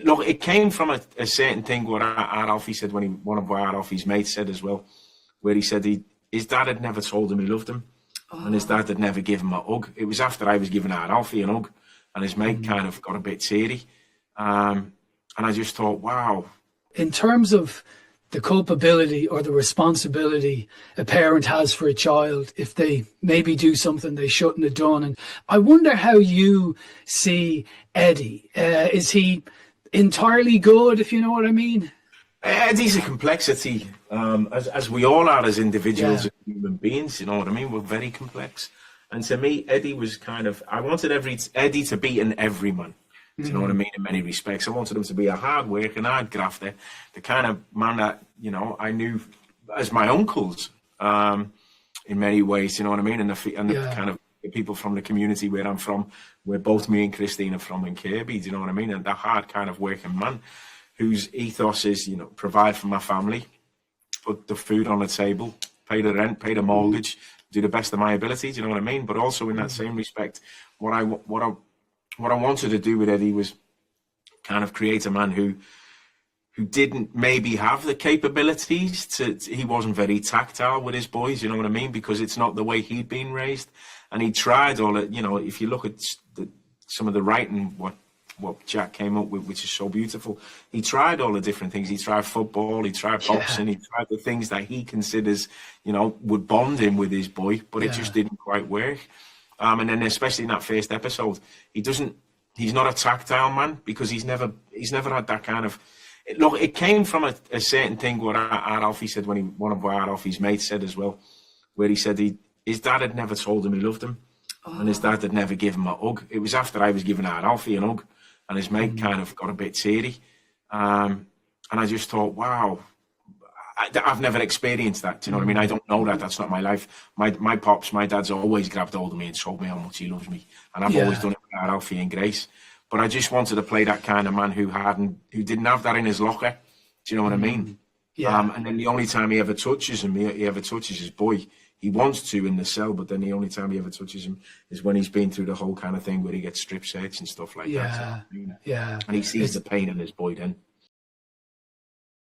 Look, it came from a certain thing what our Alfie said when one of our Alfie's mates said as well, where he said his dad had never told him he loved him, and his dad had never given him a hug. It was after I was giving our Alfie an hug, and his mate kind of got a bit teary, and I just thought, wow. In terms of the culpability or the responsibility a parent has for a child if they maybe do something they shouldn't have done, and I wonder how you see Eddie. Is he entirely good, if you know what I mean? Eddie's a complexity, as we all are as individuals and human beings, you know what I mean? We're very complex. And to me, Eddie was I wanted Eddie to be an everyman. Do you know what I mean? In many respects, I wanted him to be a hard worker, hard grafter, the kind of man that, you know, I knew as my uncles, in many ways, you know what I mean? And the kind of the people from the community where I'm from, where both me and Christine are from in Kirby, do you know what I mean? And the hard kind of working man whose ethos is, you know, provide for my family, put the food on the table, pay the rent, pay the mortgage, do the best of my ability, do you know what I mean? But also in that same respect, what I wanted to do with Eddie was kind of create a man who didn't maybe have the capabilities he wasn't very tactile with his boys, you know what I mean? Because it's not the way he'd been raised. And he tried all it, you know, if you look at some of the writing, what Jack came up with, which is so beautiful, he tried all the different things. He tried football, he tried boxing, he tried the things that he considers, you know, would bond him with his boy, but it just didn't quite work. And then especially in that first episode, he's not a tactile man because he's never had that kind of, look, it came from a certain thing what our Alfie said when one of our Alfie's mates said as well, where he said his dad had never told him he loved him, and his dad had never given him a hug. It was after I was giving our Alfie an hug, and his mate kind of got a bit teary, and I just thought, wow, I've never experienced that. Do you know what I mean? I don't know that. That's not my life. My pops, my dad's always grabbed hold of me and told me how much he loves me, and I've always done it with our Alfie and Grace. But I just wanted to play that kind of man who didn't have that in his locker. Do you know what I mean? Yeah. And then the only time he ever touches him, he ever touches his boy. He wants to in the cell, but then the only time he ever touches him is when he's been through the whole kind of thing where he gets strip searched and stuff like that. So, Yeah. and he sees the pain in his boy then.